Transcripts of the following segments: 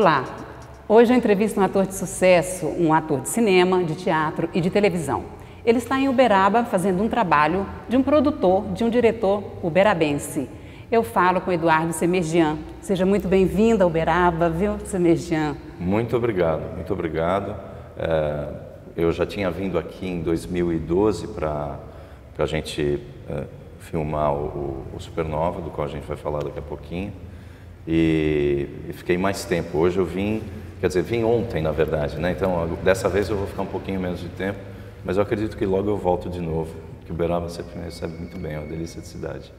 Olá, hoje eu entrevisto um ator de sucesso, um ator de cinema, de teatro e de televisão. Ele está em Uberaba fazendo um trabalho de um produtor, de um diretor uberabense. Eu falo com Eduardo Semerjian. Seja muito bem-vindo a Uberaba, viu, Semerjian? Muito obrigado, muito obrigado. Eu já tinha vindo aqui em 2012 para a gente filmar o Supernova, do qual a gente vai falar daqui a pouquinho. E fiquei mais tempo. Hoje eu vim, quer dizer, vim ontem na verdade, né? Então dessa vez eu vou ficar um pouquinho menos de tempo, mas eu acredito que logo eu volto de novo, que Uberaba sempre me recebe muito bem, é uma delícia de cidade.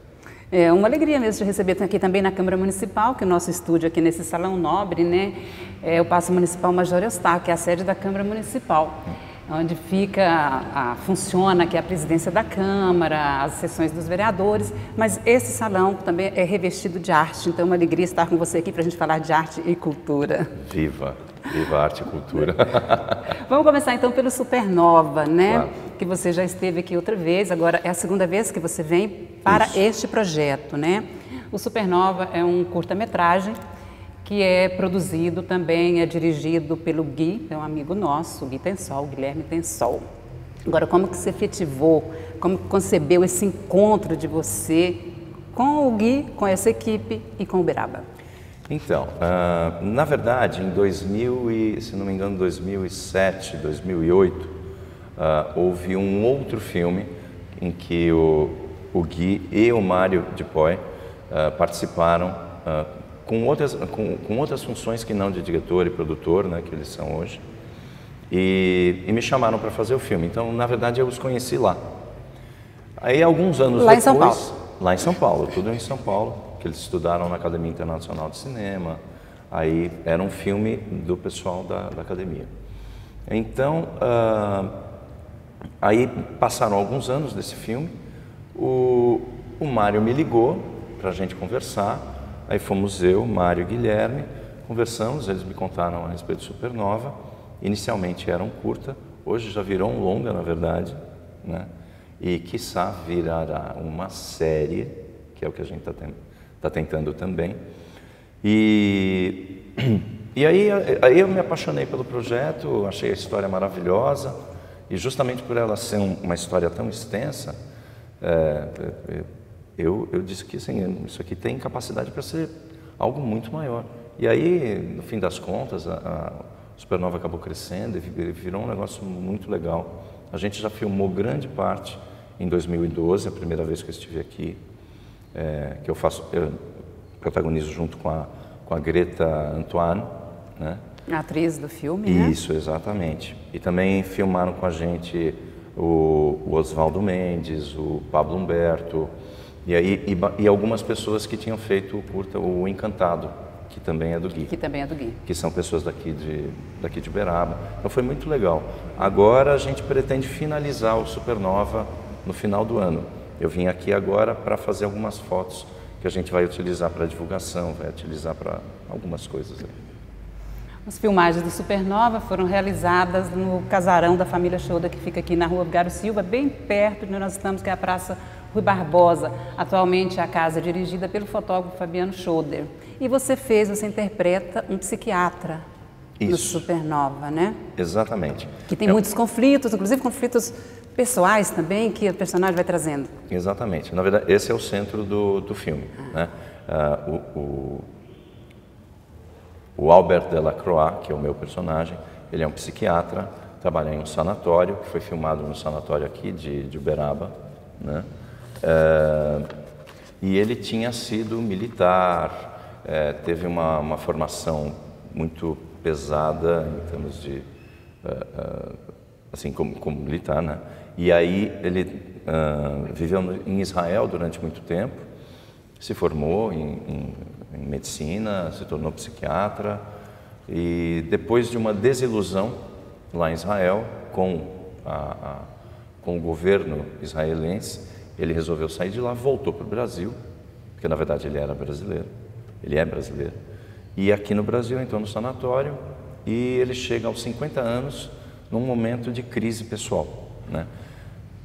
É uma alegria mesmo de receber aqui também na Câmara Municipal, que é o nosso estúdio aqui nesse Salão Nobre, né? É o Paço Municipal Major Eustáquio, que é a sede da Câmara Municipal, onde funciona aqui a presidência da Câmara, as sessões dos vereadores, mas esse salão também é revestido de arte, então é uma alegria estar com você aqui para a gente falar de arte e cultura. Viva! Viva a arte e cultura! Vamos começar então pelo Supernova, né? Claro. Que você já esteve aqui outra vez, agora é a segunda vez que você vem para este projeto, né? O Supernova é um curta-metragem que é produzido também, é dirigido pelo Gui, é um amigo nosso, o Gui Tensol, o Guilherme Tensol. Agora, como que você efetivou, como concebeu esse encontro de você com o Gui, com essa equipe e com o Uberaba? Então, na verdade, em 2000 se não me engano, 2007, 2008, houve um outro filme em que o Gui e o Mário Dipoy participaram com outras funções que não de diretor e produtor, né, que eles são hoje, e me chamaram para fazer o filme. Então, na verdade, eu os conheci lá. Aí, alguns anos lá depois... Em São Paulo? Lá em São Paulo, tudo em São Paulo, que eles estudaram na Academia Internacional de Cinema. Aí, era um filme do pessoal da academia. Então, aí passaram alguns anos desse filme, o Mário me ligou para a gente conversar. Aí fomos eu, Mário e Guilherme, conversamos, eles me contaram a respeito do Supernova. Inicialmente era um curta, hoje já virou um longa, na verdade, né? E quiçá virará uma série, que é o que a gente está tentando também. E aí eu me apaixonei pelo projeto, achei a história maravilhosa, e justamente por ela ser uma história tão extensa, eu disse que assim, isso aqui tem capacidade para ser algo muito maior. E aí, no fim das contas, a Supernova acabou crescendo e virou um negócio muito legal. A gente já filmou grande parte em 2012, a primeira vez que eu estive aqui, que eu protagonizo junto com a Greta Antoine, né? A atriz do filme, né? Isso, exatamente. E também filmaram com a gente o Osvaldo Mendes, o Pablo Humberto, e algumas pessoas que tinham feito o curta O Encantado, que também é do Gui. Que também é do Gui. Que são pessoas daqui de Uberaba. Então foi muito legal. Agora a gente pretende finalizar o Supernova no final do ano. Eu vim aqui agora para fazer algumas fotos que a gente vai utilizar para divulgação, vai utilizar para algumas coisas aí. As filmagens do Supernova foram realizadas no casarão da família Schoder, que fica aqui na rua Vigário Silva, bem perto de onde nós estamos, que é a Praça Rui Barbosa. Atualmente a casa é dirigida pelo fotógrafo Fabiano Schoder. E você interpreta um psiquiatra no Supernova, né? Exatamente. Que tem muitos conflitos, inclusive conflitos pessoais também, que o personagem vai trazendo. Exatamente. Na verdade, esse é o centro do filme, né? O Albert Delacroix, que é o meu personagem, ele é um psiquiatra, trabalha em um sanatório, que foi filmado no sanatório aqui de Uberaba, né? E ele tinha sido militar, teve uma formação muito pesada em termos de, assim como militar, né? E aí ele viveu em Israel durante muito tempo, se formou em medicina, se tornou psiquiatra, e depois de uma desilusão lá em Israel com o governo israelense, ele resolveu sair de lá, voltou para o Brasil, porque na verdade ele era brasileiro, ele é brasileiro, e aqui no Brasil entrou no sanatório, e ele chega aos 50 anos num momento de crise pessoal, né?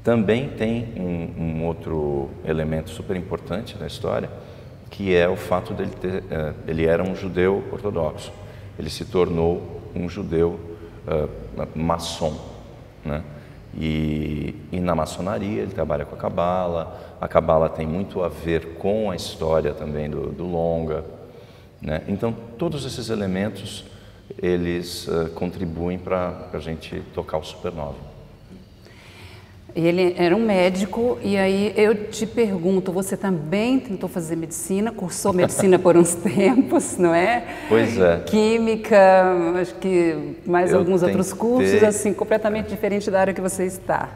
Também tem um outro elemento super importante na história, que é o fato dele ele era um judeu ortodoxo. ele se tornou um judeu maçom, né? E na maçonaria ele trabalha com a Cabala tem muito a ver com a história também do Longa, né? Então todos esses elementos eles contribuem para a gente tocar o Supernova. Ele era um médico, e aí eu te pergunto, você também tentou fazer medicina, cursou medicina por uns tempos, não é? Pois é. Química, acho que mais alguns outros cursos, assim, completamente diferente da área que você está.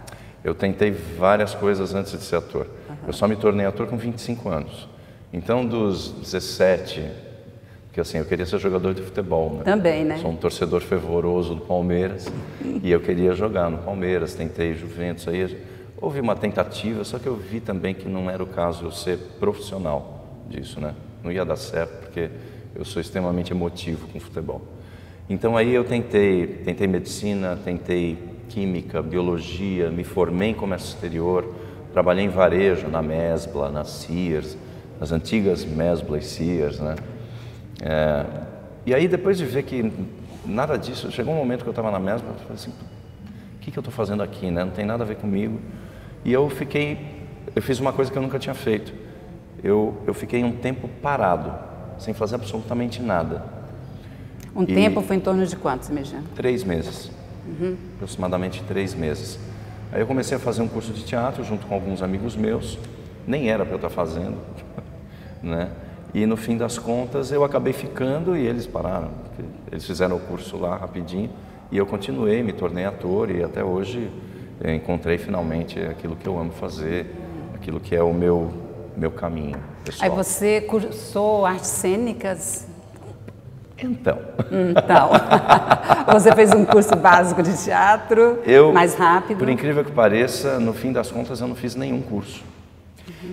Eu tentei várias coisas antes de ser ator. Eu só me tornei ator com 25 anos. Então, dos 17, porque assim, eu queria ser jogador de futebol, né? Também, né? Sou um torcedor fervoroso do Palmeiras e eu queria jogar no Palmeiras, tentei Juventus, aí houve uma tentativa, só que eu vi também que não era o caso eu ser profissional disso, né? Não ia dar certo porque eu sou extremamente emotivo com futebol. Então aí eu tentei medicina, tentei química, biologia, me formei em comércio exterior, trabalhei em varejo, na Mesbla, na Sears, nas antigas Mesbla e Sears, né? E aí depois de ver que nada disso, chegou um momento que eu estava na Mesbla, eu falei assim, o que eu estou fazendo aqui, né? Não tem nada a ver comigo. E eu fiz uma coisa que eu nunca tinha feito. Eu fiquei um tempo parado, sem fazer absolutamente nada. Tempo foi em torno de quantos, Mejano? 3 meses, aproximadamente 3 meses. Aí eu comecei a fazer um curso de teatro junto com alguns amigos meus, nem era para eu estar fazendo, né? E no fim das contas eu acabei ficando e eles pararam. Eles fizeram o curso lá rapidinho e eu continuei, me tornei ator e até hoje eu encontrei finalmente aquilo que eu amo fazer, aquilo que é o meu caminho pessoal. Aí você cursou artes cênicas? Então. Você fez um curso básico de teatro, mais rápido? Por incrível que pareça, no fim das contas eu não fiz nenhum curso.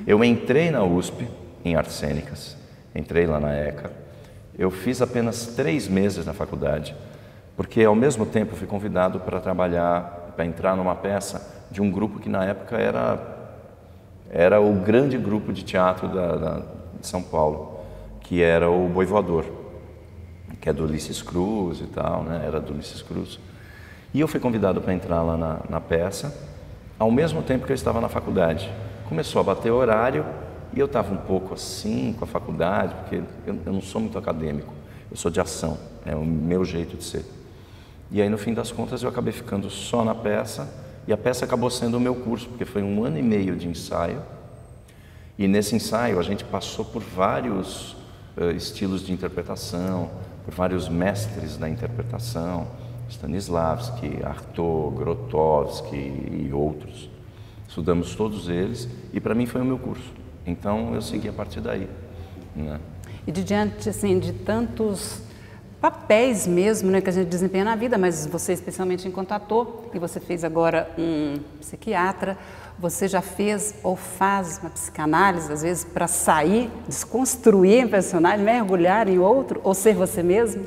Eu entrei na USP em artes cênicas. Entrei lá na ECA, eu fiz apenas 3 meses na faculdade, porque ao mesmo tempo fui convidado para trabalhar, para entrar numa peça de um grupo que na época era o grande grupo de teatro de São Paulo, que era o Boi Voador, que é do Ulisses Cruz e tal, né? Era do Ulisses Cruz. E eu fui convidado para entrar lá na peça, ao mesmo tempo que eu estava na faculdade. Começou a bater o horário, e eu estava um pouco assim com a faculdade, porque eu não sou muito acadêmico, eu sou de ação, é o meu jeito de ser. E aí no fim das contas eu acabei ficando só na peça, e a peça acabou sendo o meu curso, porque foi 1 ano e meio de ensaio, e nesse ensaio a gente passou por vários estilos de interpretação, por vários mestres da interpretação, Stanislavski, Artaud, Grotowski e outros. Estudamos todos eles, e para mim foi o meu curso. Então eu segui a partir daí, né? E diante assim de tantos papéis mesmo, né, que a gente desempenha na vida, mas você especialmente enquanto ator, e você fez agora um psiquiatra, você já fez ou faz uma psicanálise às vezes para sair, desconstruir um personagem, mergulhar em outro, ou ser você mesmo?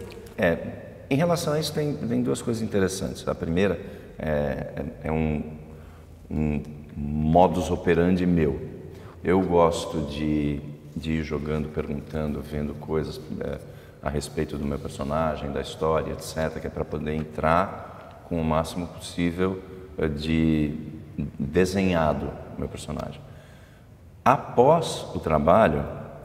Em relação a isso tem 2 coisas interessantes. A primeira é um modus operandi meu. Eu gosto de ir jogando, perguntando, vendo coisas a respeito do meu personagem, da história, etc., que é para poder entrar com o máximo possível de desenhado no meu personagem. Após o trabalho,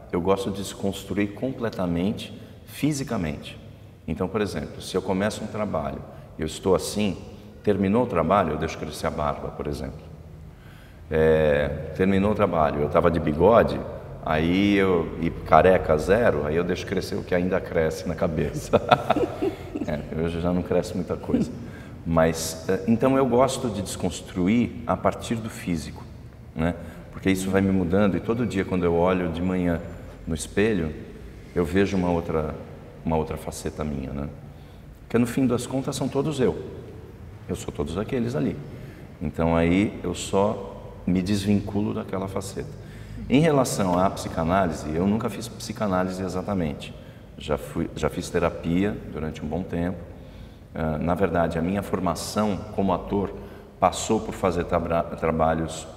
eu gosto de desconstruir completamente, fisicamente. Então, por exemplo, se eu começo um trabalho e eu estou assim, terminou o trabalho, eu deixo crescer a barba, por exemplo. Terminou o trabalho, eu estava de bigode, e careca 0, aí eu deixo crescer o que ainda cresce na cabeça. Hoje já não cresce muita coisa. Mas, então eu gosto de desconstruir a partir do físico, né? Porque isso vai me mudando, e todo dia quando eu olho de manhã no espelho, eu vejo uma outra faceta minha, né? Porque no fim das contas são todos eu sou todos aqueles ali. Então aí eu só me desvinculo daquela faceta. Em relação à psicanálise, eu nunca fiz psicanálise exatamente. Já fiz terapia durante um bom tempo. Na verdade, a minha formação como ator passou por fazer trabalhos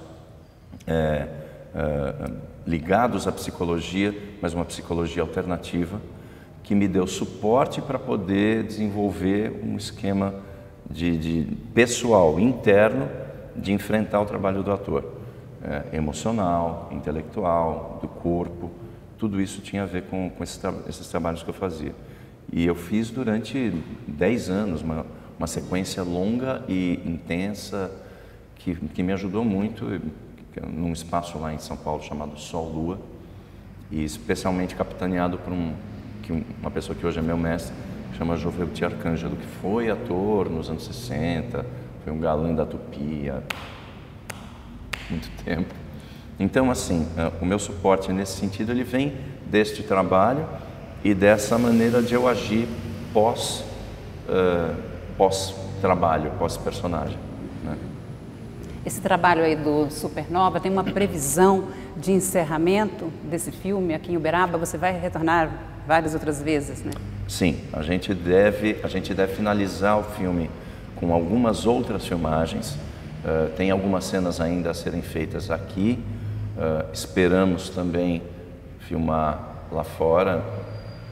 ligados à psicologia, mas uma psicologia alternativa, que me deu suporte para poder desenvolver um esquema de pessoal, interno, de enfrentar o trabalho do ator. Emocional, intelectual, do corpo, tudo isso tinha a ver com esses trabalhos que eu fazia. E eu fiz durante 10 anos, uma sequência longa e intensa que me ajudou muito, num espaço lá em São Paulo chamado Sol Lua, e especialmente capitaneado por uma pessoa que hoje é meu mestre, que chama Jovelti Arcângelo, que foi ator nos anos 60, foi um galã da Tupi há muito tempo. Então, assim, o meu suporte nesse sentido, ele vem deste trabalho e dessa maneira de eu agir pós-trabalho, pós-personagem, né? Esse trabalho aí do Supernova tem uma previsão de encerramento desse filme aqui em Uberaba? Você vai retornar várias outras vezes, né? Sim, a gente deve finalizar o filme com algumas outras filmagens. Tem algumas cenas ainda a serem feitas aqui. Esperamos também filmar lá fora.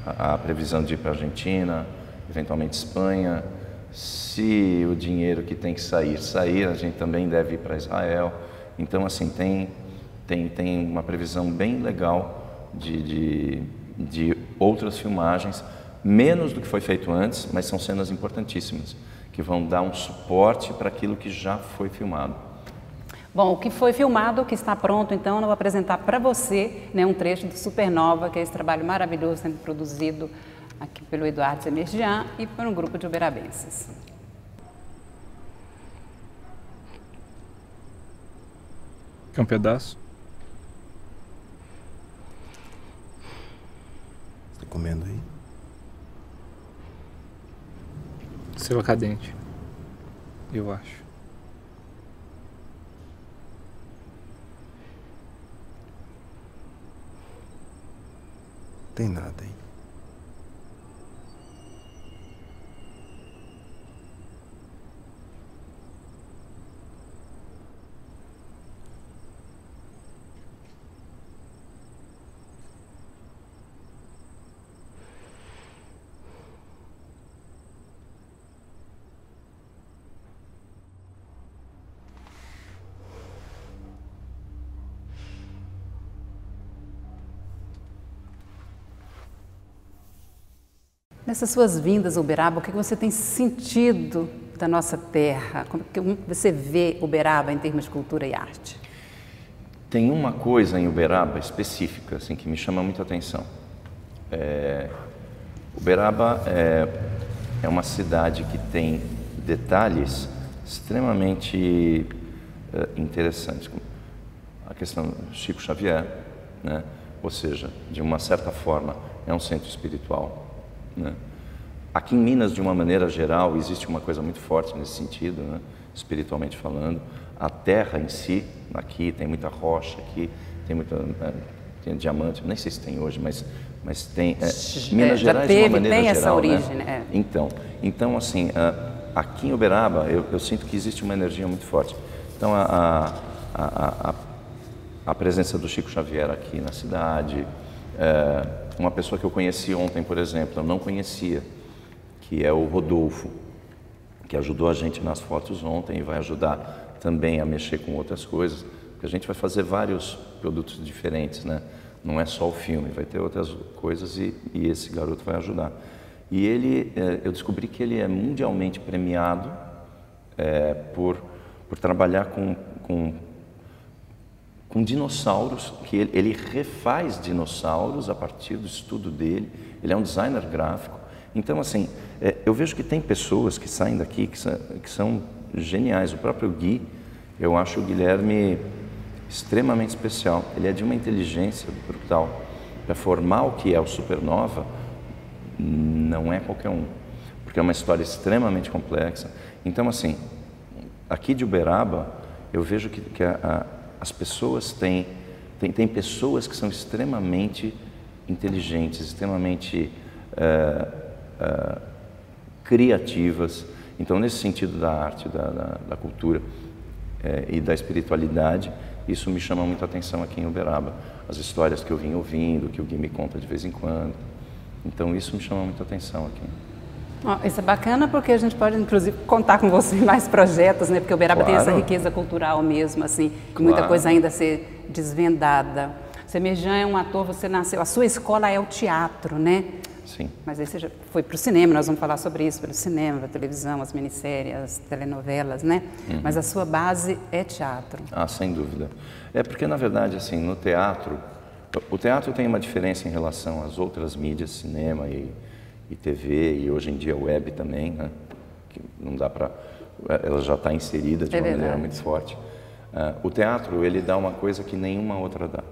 A previsão de ir para a Argentina, eventualmente Espanha. Se o dinheiro que tem que sair, a gente também deve ir para Israel. Então, assim, tem uma previsão bem legal de outras filmagens, menos do que foi feito antes, mas são cenas importantíssimas, que vão dar um suporte para aquilo que já foi filmado. Bom, o que foi filmado, o que está pronto, então, eu vou apresentar para você, né, um trecho do Supernova, que é esse trabalho maravilhoso sendo produzido aqui pelo Eduardo Semerjian e por um grupo de uberabenses. Quer um pedaço? Você tá comendo aí? Seu cadente, eu acho. Tem nada aí. Nessas suas vindas a Uberaba, o que você tem sentido da nossa terra? Como que você vê Uberaba em termos de cultura e arte? Tem uma coisa em Uberaba específica, assim, que me chama muita atenção. Uberaba é uma cidade que tem detalhes extremamente interessantes. A questão do Chico Xavier, né? Ou seja, de uma certa forma, é um centro espiritual, né? Aqui em Minas, de uma maneira geral, existe uma coisa muito forte nesse sentido, né? Espiritualmente falando. A terra em si, aqui tem muita rocha, aqui tem diamante, nem sei se tem hoje, mas tem. Minas Gerais, de uma maneira tem geral, essa origem, né? né? Então assim, aqui em Uberaba, eu sinto que existe uma energia muito forte. Então, a presença do Chico Xavier aqui na cidade, uma pessoa que eu conheci ontem, por exemplo, eu não conhecia, que é o Rodolfo, que ajudou a gente nas fotos ontem e vai ajudar também a mexer com outras coisas, porque a gente vai fazer vários produtos diferentes, né? Não é só o filme, vai ter outras coisas e esse garoto vai ajudar. E ele, eu descobri que ele é mundialmente premiado por trabalhar com dinossauros, que ele refaz dinossauros a partir do estudo dele. Ele é um designer gráfico. Então, assim, eu vejo que tem pessoas que saem daqui que são geniais. O próprio Gui, eu acho o Guilherme extremamente especial. Ele é de uma inteligência brutal. Para formar o que é o Supernova, não é qualquer um, porque é uma história extremamente complexa. Então, assim, aqui de Uberaba, eu vejo que as pessoas tem pessoas que são extremamente inteligentes, extremamente criativas. Então, nesse sentido da arte, da cultura e da espiritualidade, isso me chama muita atenção aqui em Uberaba. As histórias que eu vim ouvindo, que o Gui me conta de vez em quando. Então isso me chama muita atenção aqui. Isso é bacana porque a gente pode, inclusive, contar com você em mais projetos, né? Porque Uberaba tem essa Claro. riqueza cultural mesmo, assim, e Claro. muita coisa ainda a ser desvendada. Semerjan é um ator, você nasceu, a sua escola é o teatro, né? Sim. Mas aí você já foi para o cinema, nós vamos falar sobre isso, pelo cinema, a televisão, as minisséries, as telenovelas, né? Mas a sua base é teatro. Ah, sem dúvida. É porque, na verdade, assim, no teatro, o teatro tem uma diferença em relação às outras mídias, cinema e TV, e hoje em dia web também, né? Que não dá para... Ela já está inserida de uma maneira muito forte. O teatro, ele dá uma coisa que nenhuma outra dá,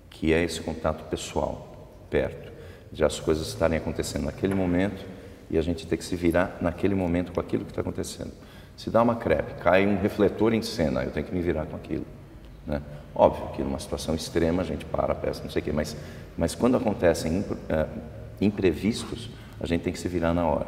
que é esse contato pessoal, perto, de as coisas estarem acontecendo naquele momento e a gente ter que se virar naquele momento com aquilo que está acontecendo. Se dá uma crepe, cai um refletor em cena, eu tenho que me virar com aquilo, né? Óbvio que numa situação extrema a gente para, peça, não sei o quê, mas quando acontecem imprevistos, a gente tem que se virar na hora.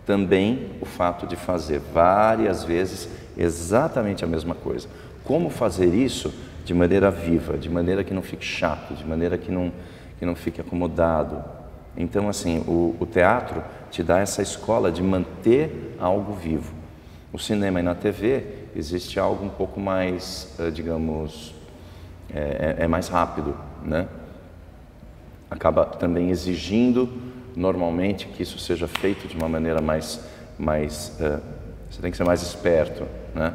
Também o fato de fazer várias vezes exatamente a mesma coisa. Como fazer isso de maneira viva, de maneira que não fique chato, de maneira que não fique acomodado. Então, assim, o teatro te dá essa escola de manter algo vivo. No cinema e na TV existe algo um pouco mais, digamos, é mais rápido, né? Acaba também exigindo, normalmente, que isso seja feito de uma maneira mais você tem que ser mais esperto, né?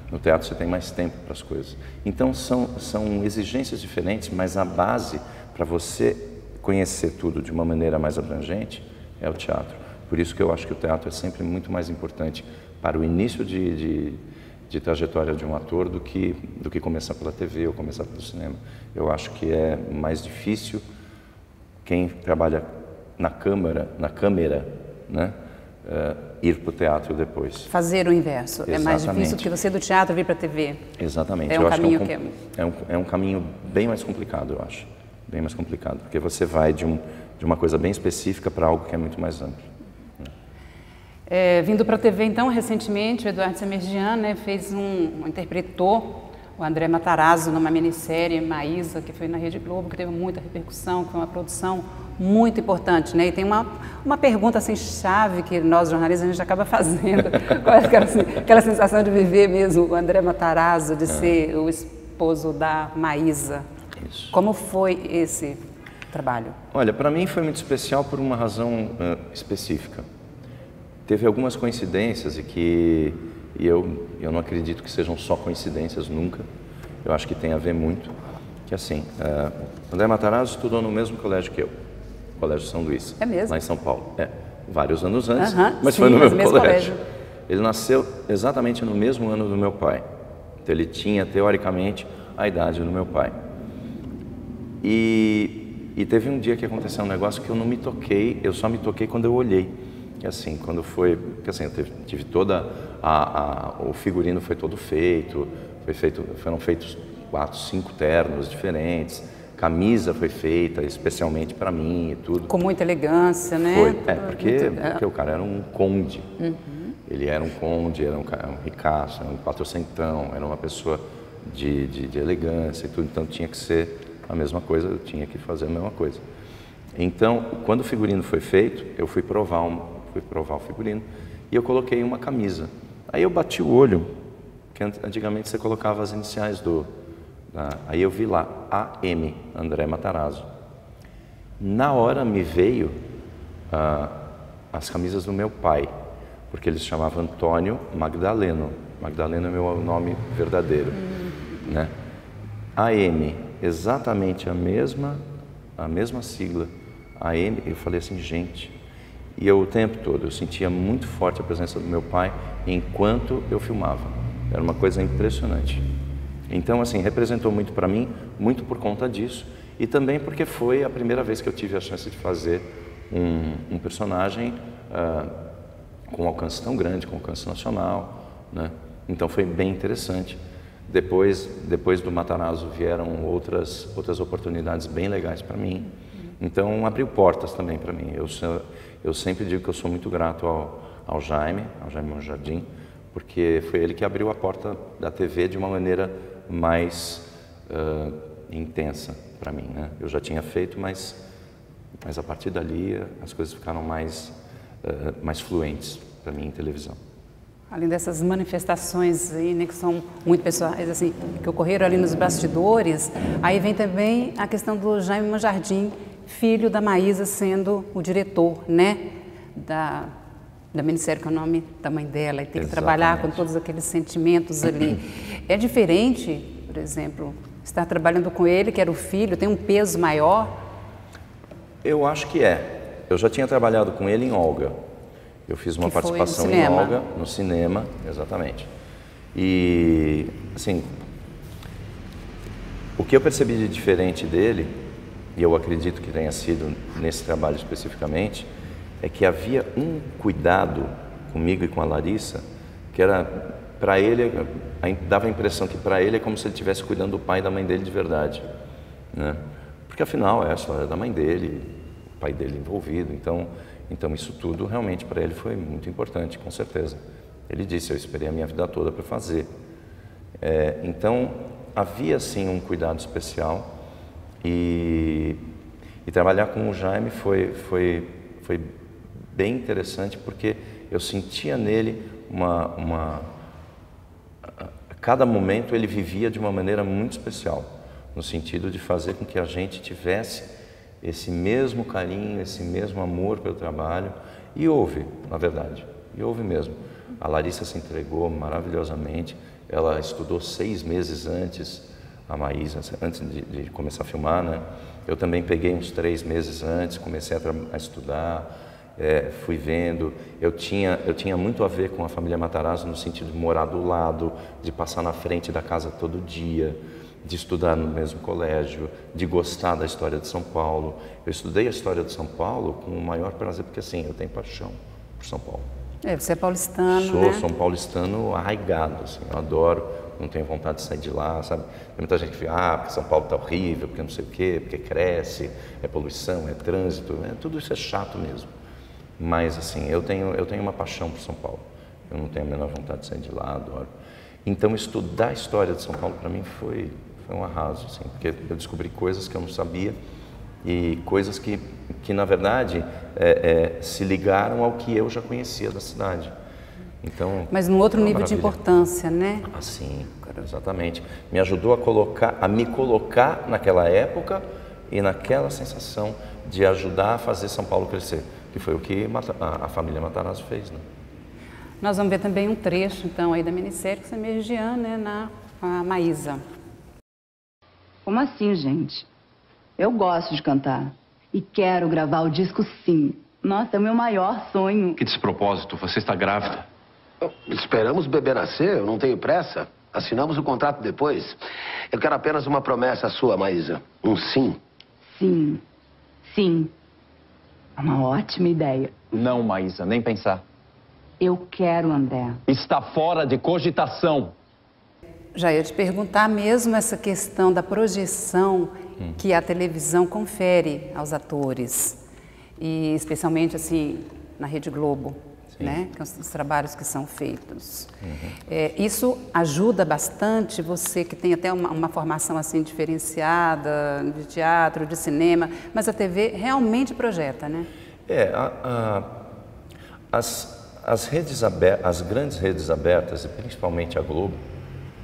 No teatro você tem mais tempo para as coisas. Então são exigências diferentes, mas a base para você conhecer tudo de uma maneira mais abrangente é o teatro. Por isso que eu acho que o teatro é sempre muito mais importante para o início de trajetória de um ator do que começar pela TV ou começar pelo cinema. Eu acho que é mais difícil quem trabalha na câmera, né, ir para o teatro depois. Fazer o inverso. Exatamente. É mais difícil do que você do teatro vir para a TV. Exatamente. É um eu acho caminho que é um caminho bem mais complicado, eu acho. Bem mais complicado, porque você vai de uma coisa bem específica para algo que é muito mais amplo. Vindo para a TV, então, recentemente, o Eduardo Semerjan, né, interpretou o André Matarazzo numa minissérie, Maísa, que foi na Rede Globo, que teve muita repercussão, que foi uma produção muito importante, né? E tem uma pergunta, assim, chave que nós, jornalistas, a gente acaba fazendo. Qual é aquela sensação de viver mesmo o André Matarazzo, de ser o esposo da Maísa? Isso. Como foi esse trabalho? Olha, para mim foi muito especial por uma razão específica. Teve algumas coincidências e eu não acredito que sejam só coincidências nunca. Eu acho que tem a ver muito. Que assim, André Matarazzo estudou no mesmo colégio que eu, Colégio São Luís. É mesmo? Lá em São Paulo. Vários anos antes, mas sim, foi no mas mesmo colégio. colégio. Ele nasceu exatamente no mesmo ano do meu pai. Então ele tinha, teoricamente, a idade do meu pai. E teve um dia que aconteceu um negócio que eu não me toquei, eu só me toquei quando eu olhei. Que assim, quando foi, porque assim, eu tive toda o figurino foi todo feito, foram feitos 4, 5 ternos diferentes, camisa foi feita especialmente para mim e tudo. Com muita elegância, né? Foi, porque o cara era um conde. Ele era um conde, era um ricaço, era um patrocentão, era uma pessoa de elegância e tudo, então tinha que ser a mesma coisa, eu tinha que fazer a mesma coisa. Então, quando o figurino foi feito, eu fui provar o figurino e eu coloquei uma camisa. Aí eu bati o olho, que antigamente você colocava as iniciais aí eu vi lá, AM, André Matarazzo. Na hora me veio as camisas do meu pai, porque eles chamavam Antônio Magdaleno. Magdaleno é meu nome verdadeiro, né? AM, exatamente a mesma sigla. AM, eu falei assim, gente, e eu o tempo todo, eu sentia muito forte a presença do meu pai enquanto eu filmava. Era uma coisa impressionante. Então, assim, representou muito para mim, muito por conta disso, e também porque foi a primeira vez que eu tive a chance de fazer um personagem com alcance tão grande, com alcance nacional, né? Então foi bem interessante. Depois do Matarazzo vieram outras oportunidades bem legais para mim. Então abriu portas também para mim. Eu sempre digo que eu sou muito grato ao Jaime Monjardim, porque foi ele que abriu a porta da TV de uma maneira mais intensa para mim, né? Eu já tinha feito, mas Mas a partir dali as coisas ficaram mais fluentes para mim em televisão. Além dessas manifestações aí, né, que são muito pessoais, assim, que ocorreram ali nos bastidores, aí vem também a questão do Jaime Monjardim, filho da Maísa, sendo o diretor, né, da minissérie, que é o nome da mãe dela, e tem que trabalhar com todos aqueles sentimentos ali. É diferente, por exemplo, estar trabalhando com ele, que era o filho, tem um peso maior? Eu acho que é. Eu já tinha trabalhado com ele em Olga. Eu fiz uma participação em Olga, no cinema, exatamente. E, assim, o que eu percebi de diferente dele, e eu acredito que tenha sido nesse trabalho especificamente, é que havia um cuidado comigo e com a Larissa, que era, para ele, dava a impressão que para ele é como se ele estivesse cuidando do pai e da mãe dele de verdade, né? Porque afinal é a história da mãe dele, o pai dele envolvido, então isso tudo realmente para ele foi muito importante, com certeza. Ele disse, eu esperei a minha vida toda para fazer. Então havia sim um cuidado especial e trabalhar com o Jaime foi bem interessante, porque eu sentia nele a cada momento ele vivia de uma maneira muito especial, no sentido de fazer com que a gente tivesse esse mesmo carinho, esse mesmo amor pelo trabalho, e houve, na verdade, e houve mesmo. A Larissa se entregou maravilhosamente, ela estudou 6 meses antes, a Maísa, antes de começar a filmar, né? Eu também peguei uns 3 meses antes, comecei a estudar, fui vendo. Eu tinha muito a ver com a família Matarazzo no sentido de morar do lado, de passar na frente da casa todo dia, de estudar no mesmo colégio, de gostar da história de São Paulo. Eu estudei a história de São Paulo com o maior prazer, porque assim, eu tenho paixão por São Paulo. Você é paulistano, né? Sou um paulistano arraigado, assim, eu adoro, não tenho vontade de sair de lá, sabe? Tem muita gente que fala, porque São Paulo está horrível, porque não sei o quê, porque cresce, é poluição, é trânsito, tudo isso é chato mesmo. Mas assim, eu tenho uma paixão por São Paulo, eu não tenho a menor vontade de sair de lá, adoro. Então estudar a história de São Paulo para mim foi um arraso, assim, porque eu descobri coisas que eu não sabia e coisas que na verdade se ligaram ao que eu já conhecia da cidade. Então, mas num outro nível de importância, né? Sim, exatamente. Me ajudou a me colocar naquela época e naquela sensação de ajudar a fazer São Paulo crescer, que foi o que a família Matarazzo fez, né? Nós vamos ver também um trecho, então, aí da minissérie, que você é Jean, né, na Maísa. Como assim, gente? Eu gosto de cantar e quero gravar o disco sim. Nossa, é o meu maior sonho. Que despropósito, você está grávida. Esperamos o bebê nascer, eu não tenho pressa. Assinamos o contrato depois. Eu quero apenas uma promessa sua, Maísa. Um sim. Sim. Sim. É uma ótima ideia. Não, Maísa, nem pensar. Eu quero, André. Está fora de cogitação. Já ia te perguntar mesmo essa questão da projeção que a televisão confere aos atores. E especialmente, assim, na Rede Globo. Né? Que são os trabalhos que são feitos. Isso ajuda bastante você que tem até uma formação assim diferenciada de teatro, de cinema, mas a TV realmente projeta, né? As grandes redes abertas, e principalmente a Globo,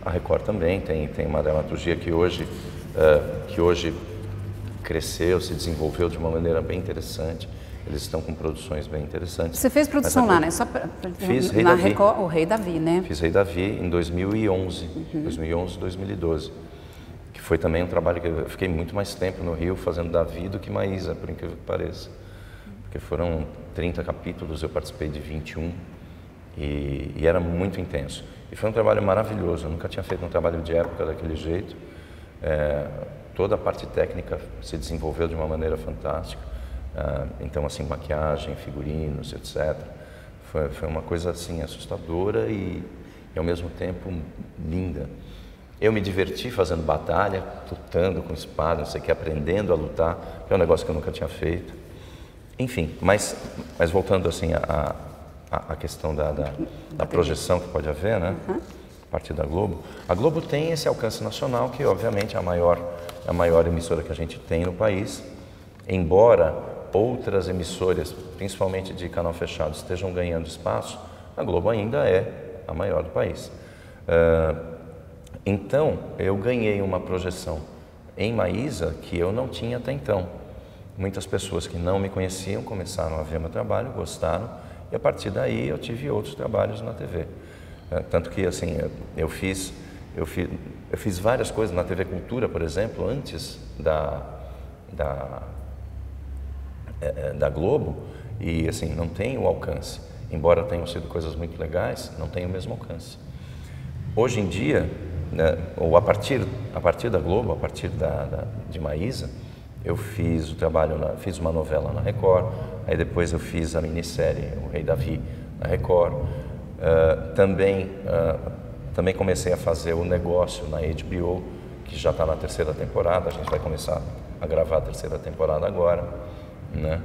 a Record também tem uma dramaturgia que hoje cresceu, se desenvolveu de uma maneira bem interessante. Eles estão com produções bem interessantes. Você fez produção lá, né? Fiz Rei Davi. Record, o Rei Davi, né? Fiz Rei Davi em 2011, 2011, que foi também um trabalho que eu fiquei muito mais tempo no Rio fazendo Davi do que Maísa, por incrível que pareça. Porque foram 30 capítulos, eu participei de 21 e era muito intenso. E foi um trabalho maravilhoso, eu nunca tinha feito um trabalho de época daquele jeito. Toda a parte técnica se desenvolveu de uma maneira fantástica. Então, assim, maquiagem, figurinos, etc. Foi uma coisa, assim, assustadora e ao mesmo tempo linda. Eu me diverti fazendo batalha, lutando com espada, não sei o que, aprendendo a lutar, que é um negócio que eu nunca tinha feito. Enfim, mas voltando, assim, à questão da projeção que pode haver, né? A partir da Globo. A Globo tem esse alcance nacional, que obviamente é a maior emissora que a gente tem no país, embora outras emissoras, principalmente de canal fechado, estejam ganhando espaço, a Globo ainda é a maior do país. Então, eu ganhei uma projeção em Maísa que eu não tinha até então. Muitas pessoas que não me conheciam começaram a ver meu trabalho, gostaram, e a partir daí eu tive outros trabalhos na TV. Tanto que, assim, eu fiz várias coisas na TV Cultura, por exemplo, antes da Globo, e assim, não tem o alcance. Embora tenham sido coisas muito legais, não tem o mesmo alcance. Hoje em dia, né, ou a partir da Globo, a partir de Maísa, eu fiz o trabalho, fiz uma novela na Record, aí depois eu fiz a minissérie O Rei Davi na Record. Também comecei a fazer o Negócio na HBO, que já está na 3ª temporada, a gente vai começar a gravar a 3ª temporada agora, né?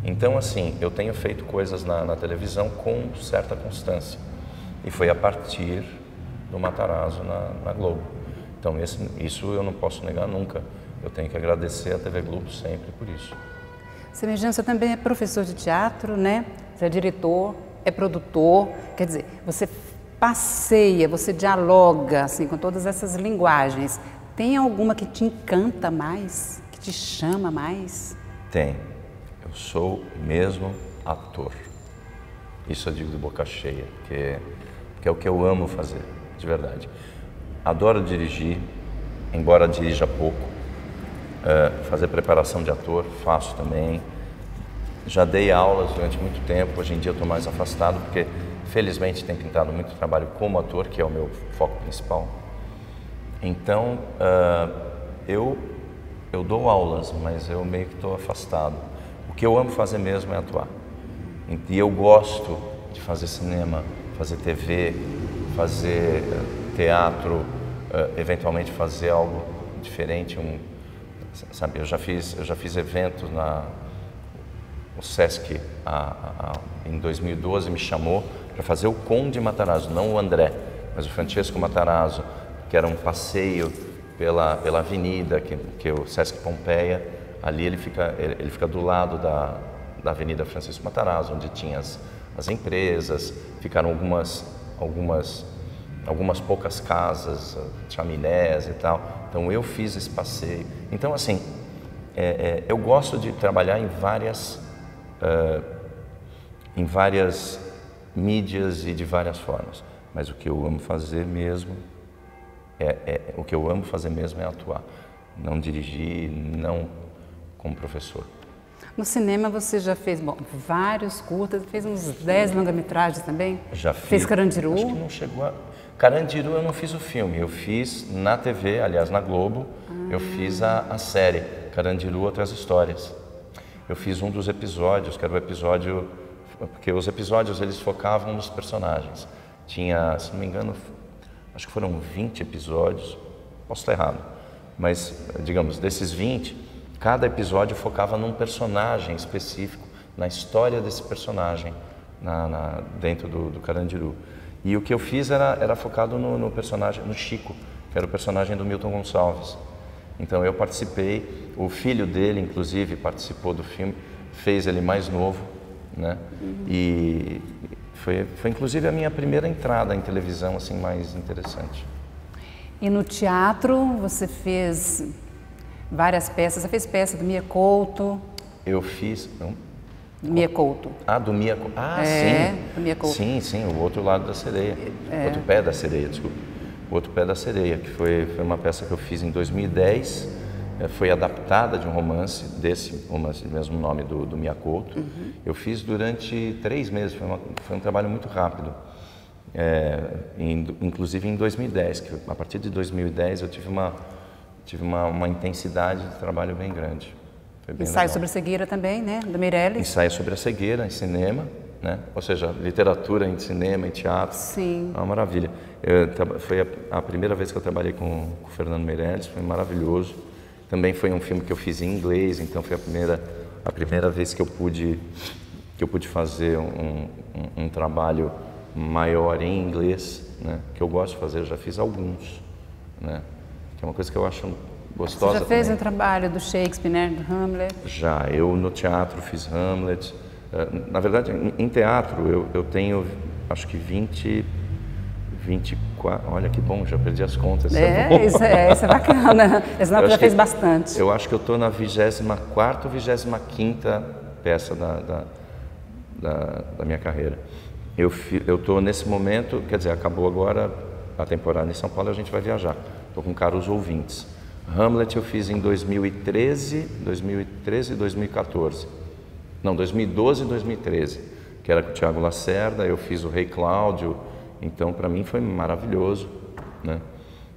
Então, assim, eu tenho feito coisas na televisão com certa constância, e foi a partir do Matarazzo na Globo. Então, isso eu não posso negar nunca. Eu tenho que agradecer a TV Globo sempre por isso. Semejano, você também é professor de teatro, né? Você é diretor, é produtor, quer dizer, você passeia, você dialoga assim, com todas essas linguagens. Tem alguma que te encanta mais, que te chama mais? Tem. Eu sou mesmo ator. Isso eu digo de boca cheia, que é o que eu amo fazer, de verdade. Adoro dirigir, embora dirija pouco. Fazer preparação de ator, faço também. Já dei aulas durante muito tempo, hoje em dia eu estou mais afastado, porque felizmente tem pintado muito trabalho como ator, que é o meu foco principal. Então, eu dou aulas, mas eu meio que estou afastado. O que eu amo fazer mesmo é atuar. E eu gosto de fazer cinema, fazer TV, fazer teatro, eventualmente fazer algo diferente. Sabe, eu já fiz eventos o Sesc em 2012 me chamou para fazer o Conde Matarazzo, não o André, mas o Francesco Matarazzo, que era um passeio pela avenida, que é o Sesc Pompeia. Ali ele fica do lado da Avenida Francisco Matarazzo, onde tinha as empresas, ficaram algumas poucas casas, chaminés e tal. Então eu fiz esse passeio. Então, assim, eu gosto de trabalhar em várias mídias e de várias formas. Mas o que eu amo fazer mesmo é atuar, não dirigir, não como professor. No cinema você já fez vários curtas, fez uns 10 longa-metragens também? Já fiz. Fez Carandiru? Acho que não chegou a... Carandiru eu não fiz o filme, eu fiz na TV, aliás na Globo, eu fiz a série Carandiru Outras Histórias. Eu fiz um dos episódios, que era o episódio... Porque os episódios eles focavam nos personagens. Tinha, se não me engano, acho que foram 20 episódios, posso estar errado, mas digamos, desses 20, cada episódio focava num personagem específico, na história desse personagem dentro do Carandiru. E o que eu fiz era focado no personagem, no Chico, que era o personagem do Milton Gonçalves. Então eu participei, o filho dele inclusive participou do filme, fez ele mais novo, né? E foi inclusive a minha primeira entrada em televisão assim mais interessante. E no teatro você fez várias peças, você fez peça do Mia Couto? Eu fiz... Mia Couto. Do Mia Couto. Sim. Do Mia Couto. Sim, o outro lado da sereia. O outro pé da sereia, desculpa. O outro pé da sereia, que foi uma peça que eu fiz em 2010, foi adaptada de um romance, desse romance de mesmo nome do Mia Couto. Eu fiz durante 3 meses, foi um trabalho muito rápido. Inclusive em 2010, que a partir de 2010 eu tive uma intensidade de trabalho bem grande. Ensaio sobre a cegueira também, né, do Meirelles. Ensaio sobre a cegueira em cinema, né? Ou seja, literatura em cinema e teatro. Sim. É uma maravilha. Foi a primeira vez que eu trabalhei com o Fernando Meirelles, foi maravilhoso. Também foi um filme que eu fiz em inglês, então foi a primeira vez que eu pude fazer um trabalho maior em inglês, né? Que eu gosto de fazer, eu já fiz alguns, né? Que é uma coisa que eu acho gostosa. Você já fez também. um trabalho do Shakespeare, né? Do Hamlet? Já, eu no teatro fiz Hamlet. Na verdade, em teatro eu tenho, acho que 24, olha que bom, já perdi as contas. Isso Isso é bacana, senão você já fez bastante. Eu acho que eu estou na 24ª ou 25ª peça da minha carreira. Eu estou nesse momento, quer dizer, acabou agora a temporada em São Paulo, a gente vai viajar. Estou com caros ouvintes. Hamlet eu fiz em 2013 e 2014. Não, 2012 e 2013, que era com o Tiago Lacerda, eu fiz o Rei Cláudio, então para mim foi maravilhoso, né?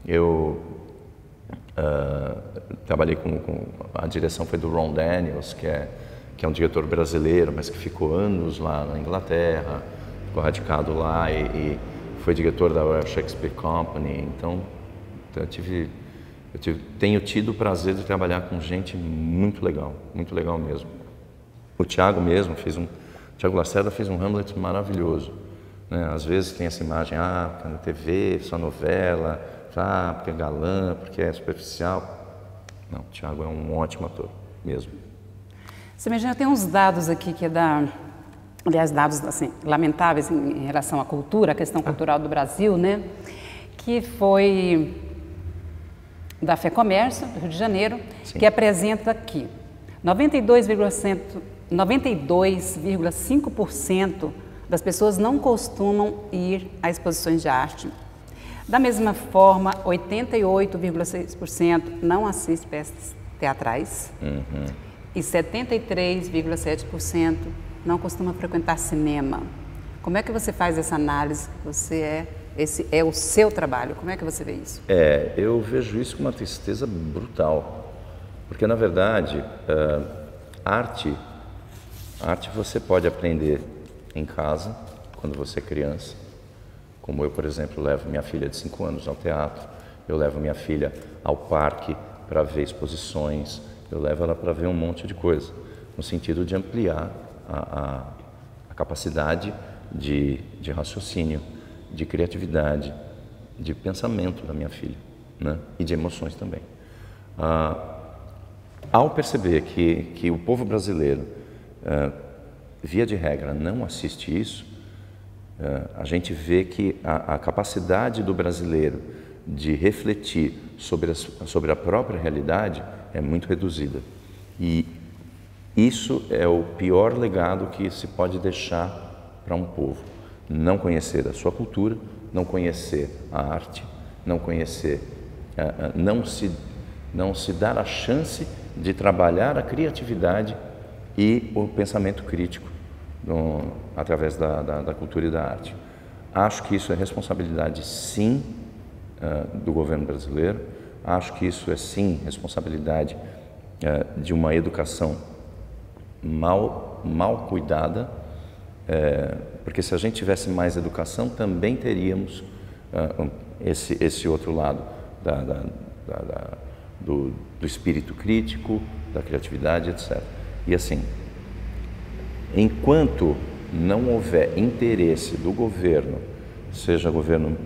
Eu trabalhei com a direção foi do Ron Daniels, que é um diretor brasileiro, mas que ficou anos lá na Inglaterra, ficou radicado lá e foi diretor da Royal Shakespeare Company, então tenho tido o prazer de trabalhar com gente muito legal mesmo. O Tiago mesmo Tiago Lacerda fez um Hamlet maravilhoso, né? Às vezes tem essa imagem, porque é na TV, só novela, porque é galã, porque é superficial. Não, o Tiago é um ótimo ator mesmo. Você imagina, tem uns dados aqui que é aliás, dados assim, lamentáveis em relação à cultura, a questão cultural do Brasil, né? Que foi da FEComércio, do Rio de Janeiro, Sim. Que apresenta aqui 92,5% das pessoas não costumam ir a exposições de arte. Da mesma forma, 88,6% não assiste peças teatrais e 73,7% não costuma frequentar cinema. Como é que você faz essa análise? Esse é o seu trabalho. Como é que você vê isso? Eu vejo isso com uma tristeza brutal, porque na verdade arte você pode aprender em casa, quando você é criança, como eu, por exemplo, levo minha filha de 5 anos ao teatro, eu levo minha filha ao parque para ver exposições, eu levo ela para ver um monte de coisa, no sentido de ampliar a capacidade de raciocínio, de criatividade, de pensamento da minha filha, né? E de emoções também. Ao perceber que o povo brasileiro, via de regra, não assiste isso, a gente vê que a capacidade do brasileiro de refletir sobre a própria realidade é muito reduzida. E isso é o pior legado que se pode deixar para um povo. Não conhecer a sua cultura, não conhecer a arte, não conhecer, não se dar a chance de trabalhar a criatividade e o pensamento crítico através da cultura e da arte. Acho que isso é responsabilidade, sim, do governo brasileiro. Acho que isso é, sim, responsabilidade de uma educação mal cuidada, porque se a gente tivesse mais educação, também teríamos esse outro lado do espírito crítico, da criatividade, etc. E assim, enquanto não houver interesse do governo, seja governo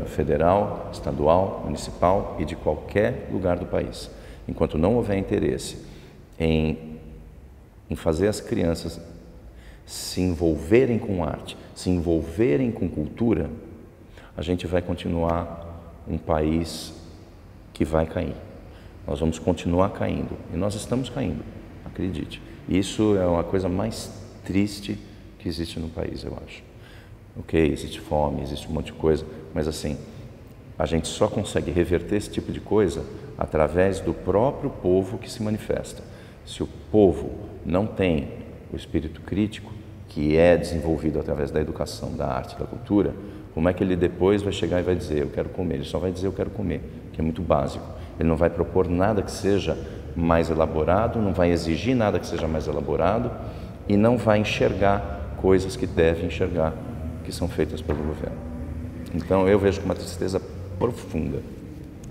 federal, estadual, municipal e de qualquer lugar do país, enquanto não houver interesse em fazer as crianças se envolverem com arte, se envolverem com cultura, a gente vai continuar um país que vai cair. Nós vamos continuar caindo, e nós estamos caindo, acredite. Isso é uma coisa mais triste que existe no país, eu acho. Ok, existe fome, existe um monte de coisa, mas assim, a gente só consegue reverter esse tipo de coisa através do próprio povo que se manifesta. Se o povo não tem o espírito crítico, que é desenvolvido através da educação, da arte, da cultura, como é que ele depois vai chegar e vai dizer, eu quero comer? Ele só vai dizer, eu quero comer, que é muito básico. Ele não vai propor nada que seja mais elaborado, não vai exigir nada que seja mais elaborado e não vai enxergar coisas que deve enxergar, que são feitas pelo governo. Então, eu vejo com uma tristeza profunda.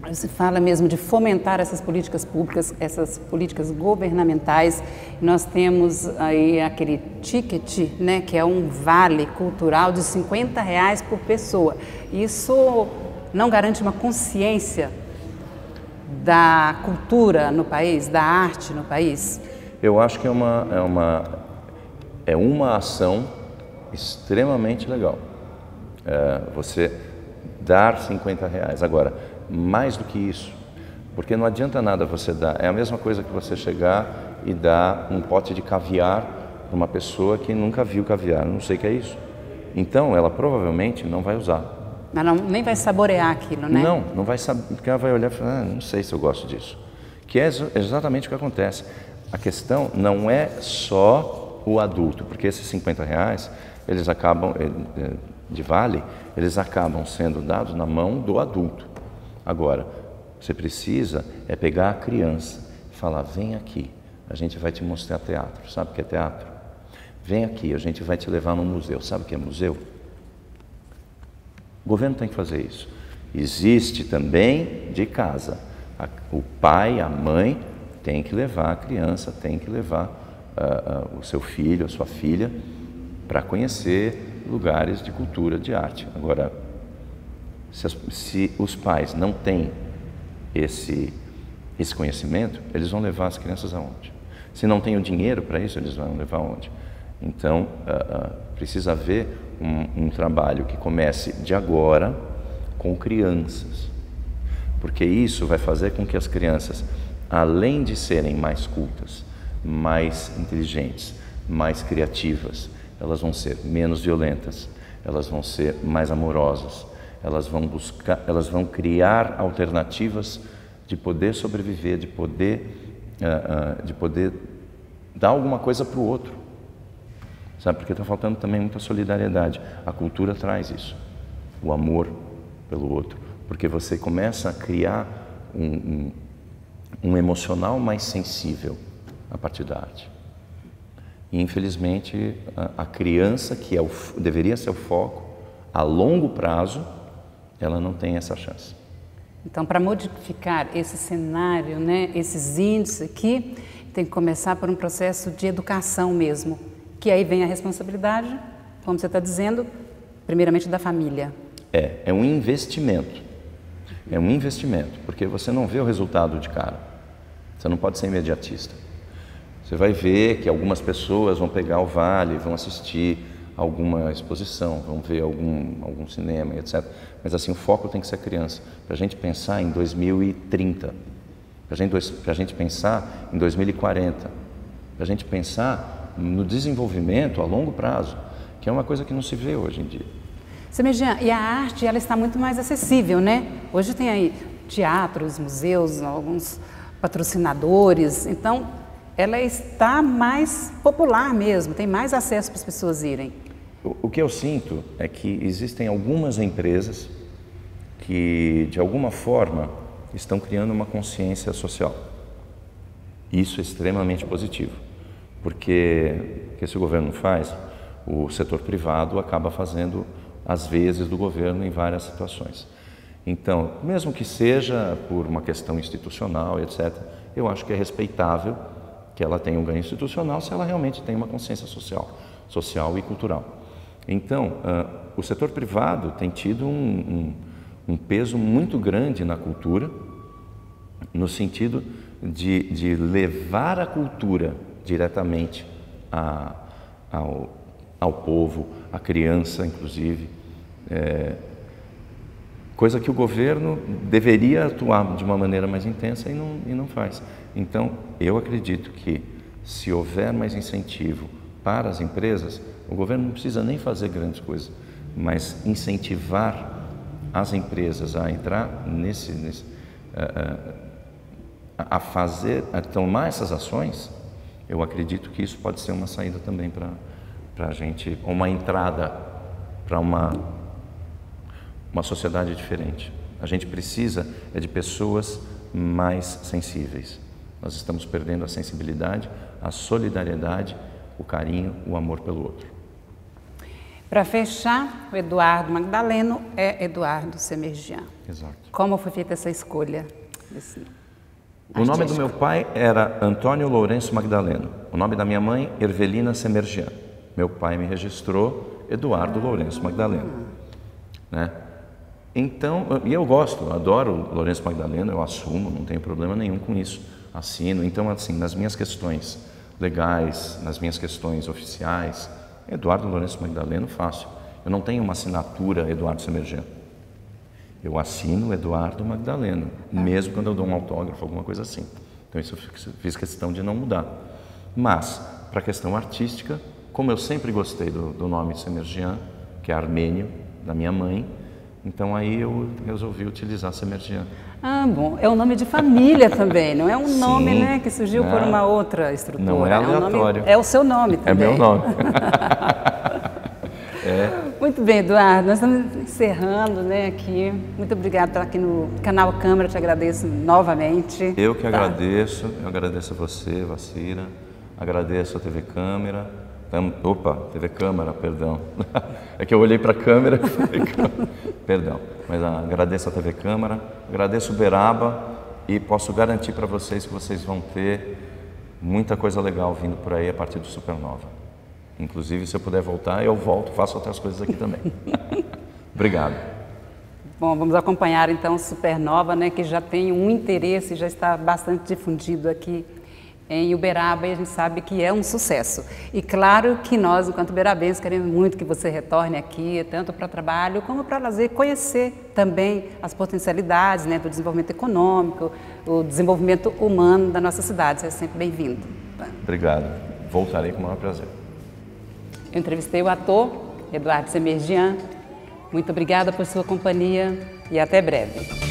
Você fala mesmo de fomentar essas políticas públicas, essas políticas governamentais. Nós temos aí aquele ticket, né, que é um vale cultural de R$50 por pessoa. Isso não garante uma consciência da cultura no país, da arte no país? Eu acho que é uma ação extremamente legal. Você dar R$50. Agora, mais do que isso, porque não adianta nada você dar, é a mesma coisa que você chegar e dar um pote de caviar para uma pessoa que nunca viu caviar, não sei o que é isso. Então, ela provavelmente não vai usar. Mas nem vai saborear aquilo, né? Não vai saber, porque ela vai olhar e falar, não sei se eu gosto disso. Que é exatamente o que acontece. A questão não é só o adulto, porque esses R$50, eles acabam, de vale, eles acabam sendo dados na mão do adulto. Agora, você precisa pegar a criança e falar, vem aqui, a gente vai te mostrar teatro. Sabe o que é teatro? Vem aqui, a gente vai te levar no museu. Sabe o que é museu? O governo tem que fazer isso. Existe também de casa. O pai, a mãe, tem que levar a criança, tem que levar o seu filho, a sua filha, para conhecer lugares de cultura, de arte. Agora, se os pais não têm esse conhecimento, eles vão levar as crianças aonde? Se não tem o dinheiro para isso, eles vão levar aonde? Então, precisa haver um trabalho que comece de agora com crianças, porque isso vai fazer com que as crianças, além de serem mais cultas, mais inteligentes, mais criativas, elas vão ser menos violentas, elas vão ser mais amorosas, elas vão criar alternativas de poder sobreviver, de poder dar alguma coisa para o outro. Sabe, porque está faltando também muita solidariedade. A cultura traz isso, o amor pelo outro, porque você começa a criar um emocional mais sensível a partir da arte. E, infelizmente, a criança, que deveria ser o foco, a longo prazo, ela não tem essa chance. Então, para modificar esse cenário, né, esses índices aqui, tem que começar por um processo de educação mesmo, que aí vem a responsabilidade, como você está dizendo, primeiramente da família. É um investimento. É um investimento, porque você não vê o resultado de cara. Você não pode ser imediatista. Você vai ver que algumas pessoas vão pegar o vale, vão assistir alguma exposição, vão ver algum cinema, etc. Mas assim, o foco tem que ser a criança. Para a gente pensar em 2030, para a gente pensar em 2040, para a gente pensar no desenvolvimento a longo prazo, que é uma coisa que não se vê hoje em dia. Semerjian, e a arte, ela está muito mais acessível, né? Hoje tem aí teatros, museus, alguns patrocinadores, então ela está mais popular mesmo, tem mais acesso para as pessoas irem. O que eu sinto é que existem algumas empresas que, de alguma forma, estão criando uma consciência social. Isso é extremamente positivo, porque o que esse governo faz, o setor privado acaba fazendo às vezes do governo em várias situações. Então, mesmo que seja por uma questão institucional, etc., eu acho que é respeitável que ela tenha um ganho institucional se ela realmente tem uma consciência social e cultural. Então, o setor privado tem tido um peso muito grande na cultura, no sentido de levar a cultura diretamente ao povo, à criança, inclusive, coisa que o governo deveria atuar de uma maneira mais intensa e não faz. Então, eu acredito que se houver mais incentivo para as empresas, o governo não precisa nem fazer grandes coisas, mas incentivar as empresas a entrar a tomar essas ações, eu acredito que isso pode ser uma saída também para a gente, uma entrada para uma sociedade diferente. A gente precisa de pessoas mais sensíveis. Nós estamos perdendo a sensibilidade, a solidariedade, o carinho, o amor pelo outro. Para fechar, o Eduardo Magdaleno é Eduardo Semerjian. Exato. Como foi feita essa escolha? O nome do meu pai era Antônio Lourenço Magdaleno. O nome da minha mãe, Ervelina Semerjian. Meu pai me registrou Eduardo Lourenço Magdaleno. Né? Então, e eu gosto, adoro Lourenço Magdaleno, eu assumo, não tenho problema nenhum com isso, assino. Então, assim, nas minhas questões legais, nas minhas questões oficiais, Eduardo Lourenço Magdaleno, fácil. Eu não tenho uma assinatura Eduardo Semerjian. Eu assino Eduardo Magdaleno, mesmo quando eu dou um autógrafo, alguma coisa assim. Então, isso eu fiz questão de não mudar. Mas, para a questão artística, como eu sempre gostei do nome Semerjian, que é armênio, da minha mãe, então aí eu resolvi utilizar Semerjian. Ah, bom, é um nome de família também, não é um Sim, nome, né, que surgiu por uma outra estrutura. Não é aleatório. É o seu nome também. É meu nome. Muito bem, Eduardo, nós estamos encerrando, né, aqui. Muito obrigada por estar aqui no canal Câmara, te agradeço novamente. Eu que agradeço, eu agradeço a você, Vacira, agradeço a TV Câmara. TV Câmara, perdão. É que eu olhei para a câmera e falei Câmara. Perdão, mas agradeço a TV Câmara, agradeço o Uberaba e posso garantir para vocês que vocês vão ter muita coisa legal vindo por aí a partir do Supernova. Inclusive, se eu puder voltar, eu volto, faço outras coisas aqui também. Obrigado. Bom, vamos acompanhar então o Supernova, né, que já tem um interesse, já está bastante difundido aqui em Uberaba e a gente sabe que é um sucesso. E claro que nós, enquanto uberabenses, queremos muito que você retorne aqui, tanto para trabalho como para lazer, conhecer também as potencialidades, né, do desenvolvimento econômico, o desenvolvimento humano da nossa cidade. Você é sempre bem-vindo. Obrigado. Voltarei com o maior prazer. Eu entrevistei o ator Eduardo Semerjian. Muito obrigada por sua companhia e até breve.